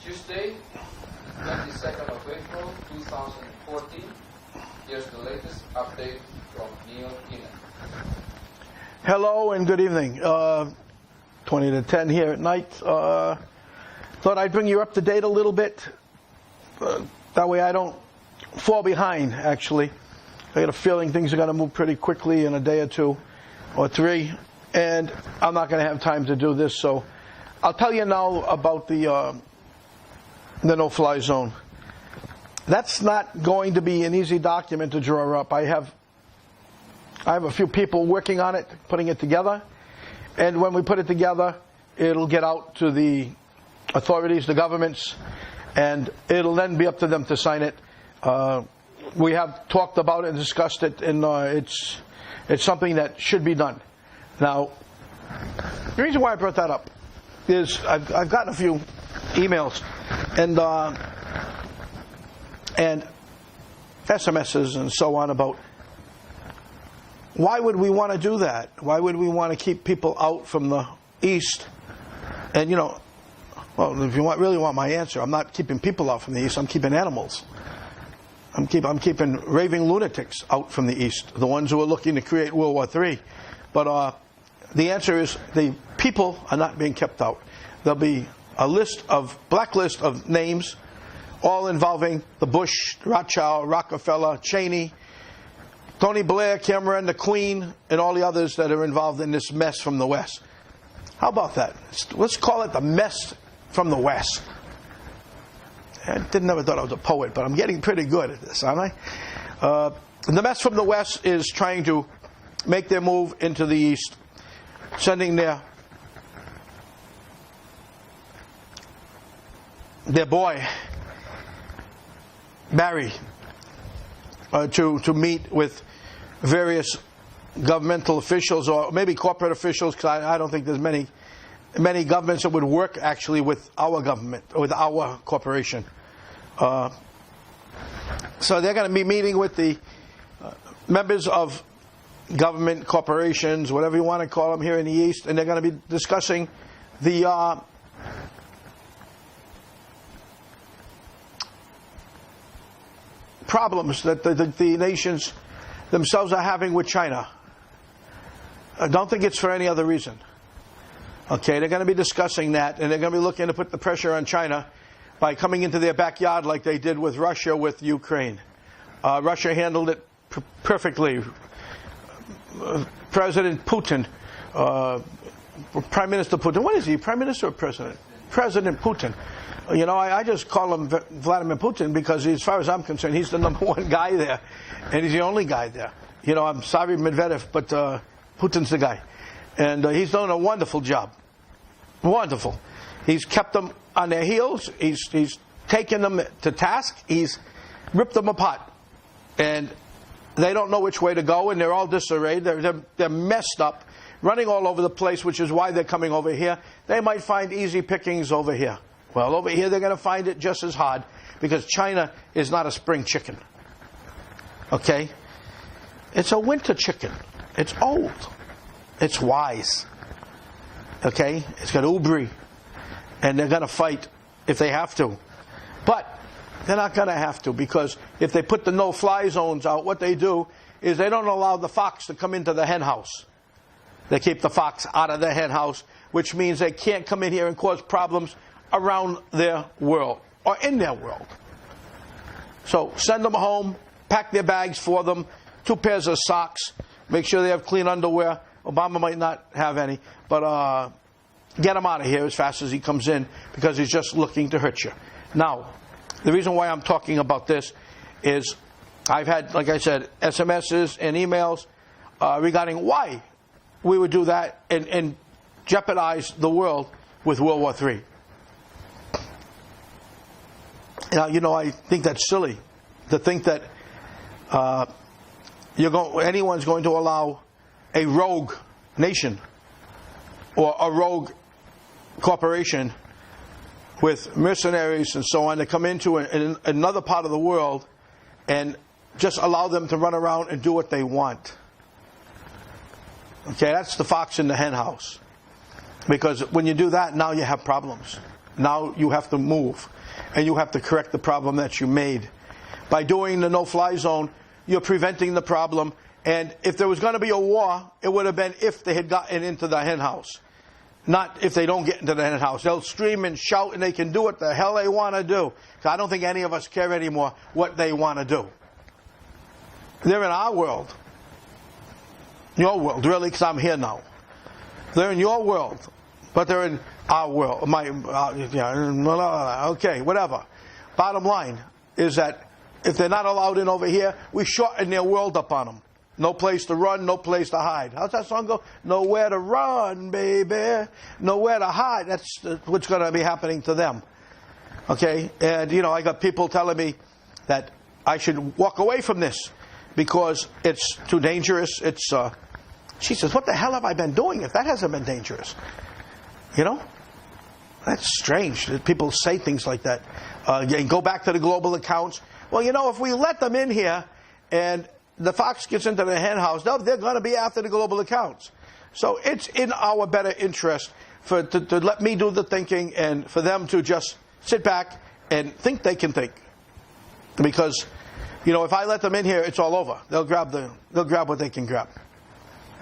Tuesday, 22nd of April, 2014. Here's the latest update from Neil Keenan. Hello and good evening. 20 to 10 here at night. Thought I'd bring you up to date a little bit. That way I don't fall behind, actually. I got a feeling things are going to move pretty quickly in a day or two or three. And I'm not going to have time to do this, so I'll tell you now about the no-fly zone. That's not going to be an easy document to draw up. I have a few people working on it, putting it together. And when we put it together, it'll get out to the authorities, the governments, and it'll then be up to them to sign it. We have talked about it and discussed it, and it's something that should be done. Now, the reason why I brought that up is I've gotten a few emails and SMSs and so on about why would we want to do that? Why would we want to keep people out from the East? And well, if you really want my answer, I'm not keeping people out from the East. I'm keeping animals. I'm keeping raving lunatics out from the East, the ones who are looking to create World War III. But the answer is the people are not being kept out. There'll be a blacklist of names, all involving the Bush, Rothschild, Rockefeller, Cheney, Tony Blair, Cameron, the Queen, and all the others that are involved in this mess from the West. How about that? Let's call it the mess from the West. I never thought I was a poet, but I'm getting pretty good at this, aren't I? The mess from the West is trying to make their move into the East, sending their boy, Barry, to meet with various governmental officials or maybe corporate officials, because I don't think there's many governments that would work actually with our government, or with our corporation. So they're going to be meeting with the members of government, corporations, whatever you want to call them here in the East, and they're going to be discussing the problems that the nations themselves are having with China. I don't think it's for any other reason. Okay, they're going to be discussing that, and they're going to be looking to put the pressure on China by coming into their backyard like they did with Russia with Ukraine. Russia handled it perfectly. President Putin, Prime Minister Putin, what is he, Prime Minister or President? President Putin. I just call him Vladimir Putin because, as far as I'm concerned, he's the number one guy there, and he's the only guy there. I'm sorry, Medvedev, but Putin's the guy. And he's done a wonderful job. Wonderful. He's kept them on their heels. He's taken them to task. He's ripped them apart. And they don't know which way to go, and they're all disarrayed. They're messed up, running all over the place, which is why they're coming over here. They might find easy pickings over here. Well, over here they're going to find it just as hard, because China is not a spring chicken. Okay? It's a winter chicken. It's old. It's wise. Okay? It's got ubri. And they're going to fight if they have to. But they're not going to have to, because if they put the no-fly zones out, what they do is they don't allow the fox to come into the hen house. They keep the fox out of the hen house, which means they can't come in here and cause problems around their world or in their world. So send them home, pack their bags for them, 2 pairs of socks, make sure they have clean underwear. Obama might not have any, but get him out of here as fast as he comes in, because he's just looking to hurt you. Now, the reason why I'm talking about this is I've had, like I said, SMSs and emails regarding why we would do that and jeopardize the world with World War III. Now, I think that's silly to think that anyone's going to allow a rogue nation or a rogue corporation with mercenaries and so on to come into another part of the world and just allow them to run around and do what they want. Okay, that's the fox in the hen house. Because when you do that, now you have problems. Now you have to move, and you have to correct the problem that you made. By doing the no-fly zone, you're preventing the problem. And if there was going to be a war, it would have been if they had gotten into the hen house. Not if they don't get into the hen house. They'll scream and shout, and they can do what the hell they want to do. I don't think any of us care anymore what they want to do. They're in our world. Your world, really, because I'm here now. They're in your world, but they're in our world. Okay, whatever. Bottom line is that if they're not allowed in over here, we shorten their world up on them. No place to run, no place to hide. How's that song go? Nowhere to run, baby. Nowhere to hide. That's what's going to be happening to them. Okay? And, I got people telling me that I should walk away from this because it's too dangerous. She says, what the hell have I been doing if that hasn't been dangerous? That's strange that people say things like that. Go back to the global accounts. Well, if we let them in here and the fox gets into the hen house, they're going to be after the global accounts. So it's in our better interest to let me do the thinking and for them to just sit back and think they can think. Because, if I let them in here, it's all over. They'll grab what they can grab.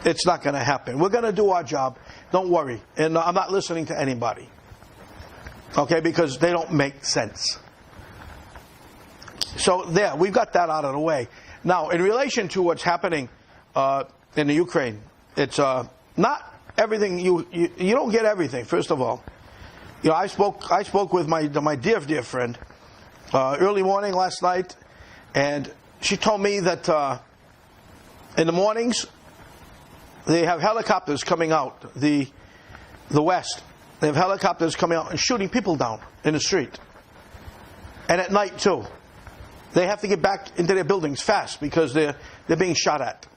It's not going to happen. We're going to do our job. Don't worry. And I'm not listening to anybody. Okay, because they don't make sense. So there, we've got that out of the way. Now, in relation to what's happening in the Ukraine, it's not everything. You don't get everything. First of all, I spoke with my dear friend early morning last night, and she told me that in the mornings they have helicopters coming out the west. They have helicopters coming out and shooting people down in the street, and at night too. They have to get back into their buildings fast because they're being shot at.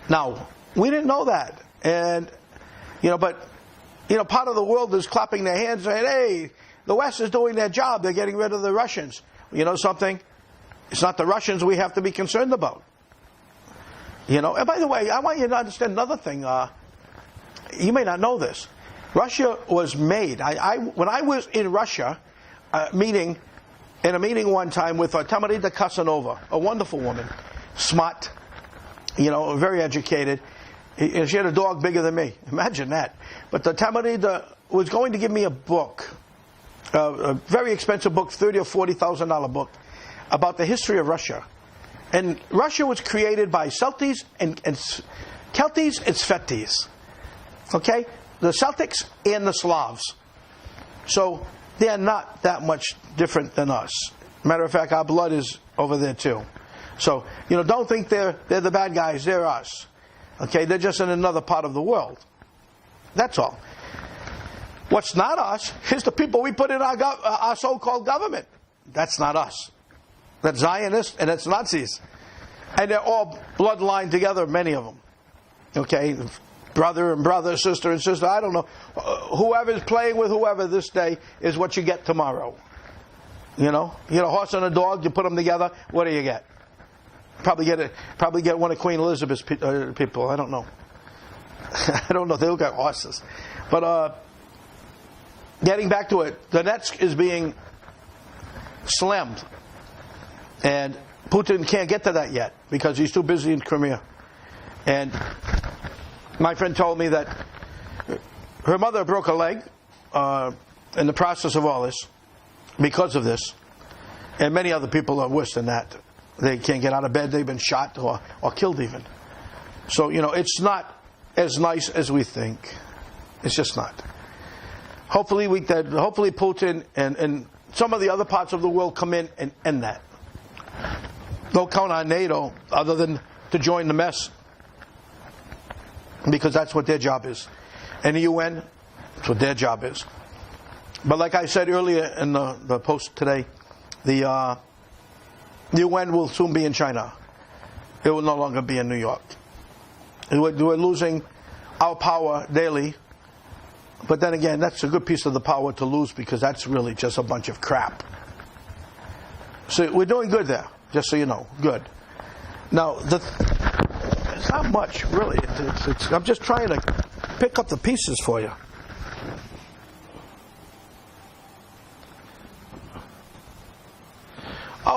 Now, we didn't know that. And, but, part of the world is clapping their hands saying, hey, the West is doing their job. They're getting rid of the Russians. You know something? It's not the Russians we have to be concerned about. And by the way, I want you to understand another thing. You may not know this. Russia was made. When I was in Russia, in a meeting one time with Tamarida Casanova, a wonderful woman, smart, very educated. She had a dog bigger than me. Imagine that. But the Tamarida was going to give me a book, a very expensive book, $30,000 or $40,000 book, about the history of Russia. And Russia was created by Celtes and Celtes and Svetes. Okay? The Celtics and the Slavs. So they're not that much different than us. Matter of fact, our blood is over there too. So, don't think they're the bad guys. They're us. Okay, they're just in another part of the world. That's all. What's not us is the people we put in our so-called government. That's not us. That's Zionists and that's Nazis. And they're all bloodline together, many of them. Okay, brother and brother, sister and sister, I don't know. Whoever's playing with whoever this day is what you get tomorrow. You get a horse and a dog, you put them together, what do you get? Probably get one of Queen Elizabeth's people, I don't know. I don't know, they look like horses. But getting back to it, Donetsk is being slammed. And Putin can't get to that yet because he's too busy in Crimea. And my friend told me that her mother broke a leg in the process of all this because of this. And many other people are worse than that. They can't get out of bed. They've been shot or killed even. So, it's not as nice as we think. It's just not. Hopefully Putin and some of the other parts of the world come in and end that. Don't count on NATO other than to join the mess. Because that's what their job is. And the UN, that's what their job is. But like I said earlier in the post today, the UN will soon be in China. It will no longer be in New York. We're losing our power daily. But then again, that's a good piece of the power to lose because that's really just a bunch of crap. So we're doing good there, just so you know. Good. Now, it's not much, really. I'm just trying to pick up the pieces for you.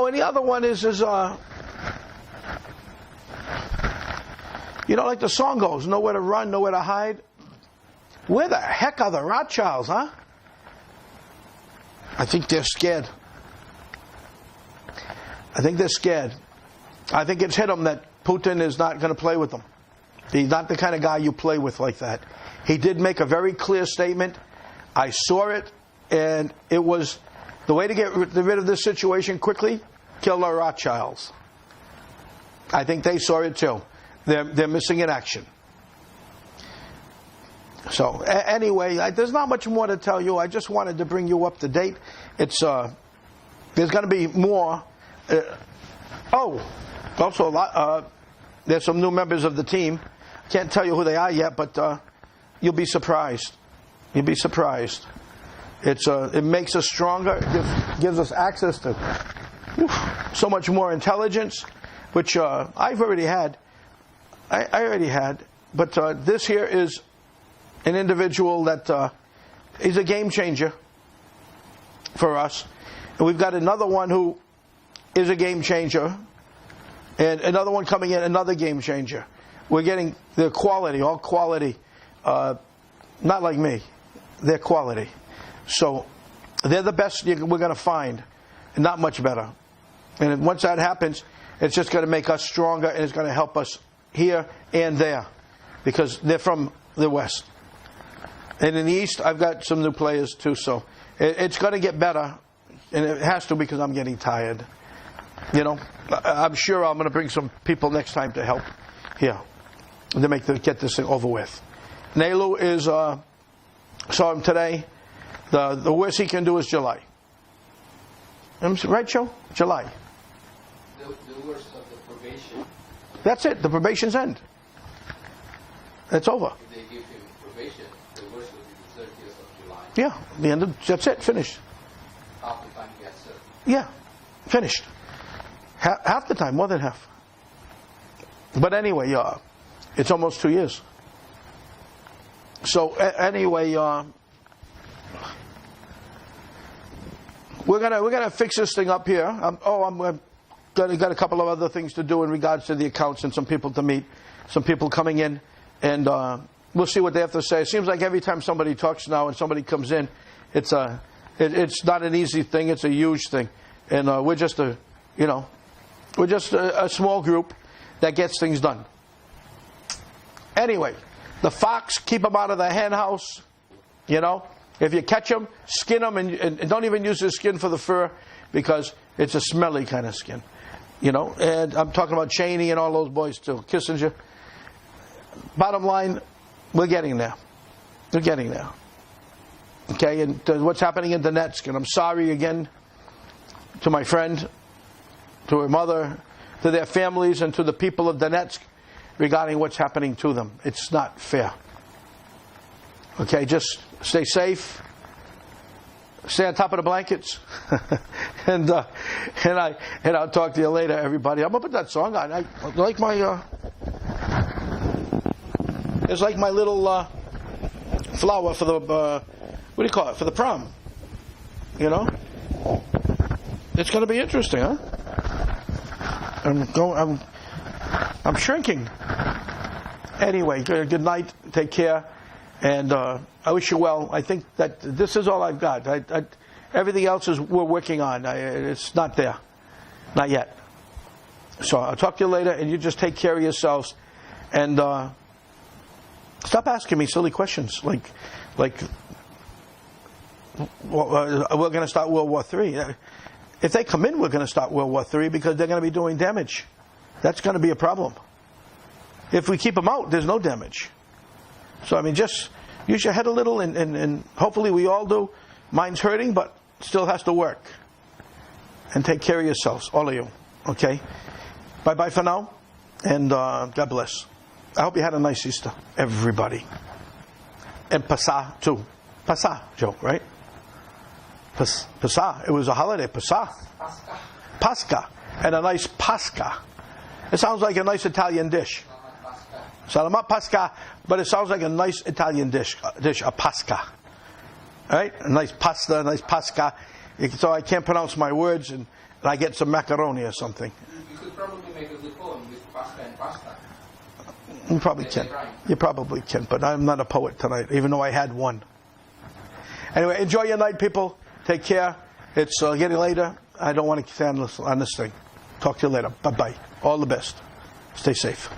and the other one is like the song goes, nowhere to run, nowhere to hide. Where the heck are the Rothschilds, huh? I think they're scared. I think they're scared. I think it's hit them that Putin is not going to play with them. He's not the kind of guy you play with like that. He did make a very clear statement. I saw it, and it was the way to get rid of this situation quickly, kill the Rothschilds. I think they saw it too. They're missing in action. So anyway, there's not much more to tell you. I just wanted to bring you up to date. It's there's going to be more. Also a lot. There's some new members of the team. Can't tell you who they are yet, but you'll be surprised. You'll be surprised. It makes us stronger. It gives us access to so much more intelligence, which I've already had. I already had, but this here is an individual that is a game changer for us. And we've got another one who is a game changer, and another one coming in, another game changer. We're getting the quality, all quality, not like me, they're quality. So they're the best we're going to find, and not much better. And once that happens, it's just going to make us stronger, and it's going to help us here and there, because they're from the West. And in the East, I've got some new players too, so it's going to get better, and it has to because I'm getting tired. I'm sure I'm going to bring some people next time to help here to get this thing over with. Nelu is saw him today. The worst he can do is July. Right, Joe? July. The worst of the probation. That's it. The probation's end. It's over. If they give him probation, the worst will be the 30th of July. Yeah, the end of, that's it. Finished. Half the time he gets served. Yeah, finished. Half the time, more than half. But anyway, it's almost 2 years. So anyway, we're gonna fix this thing up here. I'm got a couple of other things to do in regards to the accounts and some people to meet, some people coming in, and we'll see what they have to say. It seems like every time somebody talks now and somebody comes in, it's not an easy thing. It's a huge thing, and we're just a small group that gets things done. Anyway, the fox, keep them out of the hen house. If you catch them, skin them, and don't even use the skin for the fur, because it's a smelly kind of skin. And I'm talking about Cheney and all those boys too, Kissinger. Bottom line, we're getting there. We're getting there. Okay, and what's happening in Donetsk, and I'm sorry again to my friend, to her mother, to their families, and to the people of Donetsk regarding what's happening to them. It's not fair. Okay, just stay safe. Stay on top of the blankets, and I'll talk to you later, everybody. I'm gonna put that song on. I like my it's like my little flower for the what do you call it, for the prom. It's gonna be interesting, huh? I'm shrinking. Anyway, good night. Take care. And I wish you well. I think that this is all I've got. Everything else we're working on. It's not there. Not yet. So I'll talk to you later, and you just take care of yourselves. And stop asking me silly questions like we're going to start World War III. If they come in, we're going to start World War III because they're going to be doing damage. That's going to be a problem. If we keep them out, there's no damage. So, just use your head a little, and hopefully we all do. Mine's hurting, but still has to work. And take care of yourselves, all of you. Okay? Bye-bye for now, and God bless. I hope you had a nice Easter, everybody. And Pascha, too. Pascha, Joe, right? Pascha. It was a holiday, Pascha. Pascha. And a nice Pascha. It sounds like a nice Italian dish. Salamat Pascha, but it sounds like a nice Italian dish, a Pascha. All right? A nice pasta, a nice Pascha. So I can't pronounce my words, and and I get some macaroni or something. You could probably make a good poem with pasta and pasta. You probably can. You probably can, but I'm not a poet tonight, even though I had one. Anyway, enjoy your night, people. Take care. It's getting later. I don't want to stay on this thing. Talk to you later. Bye-bye. All the best. Stay safe.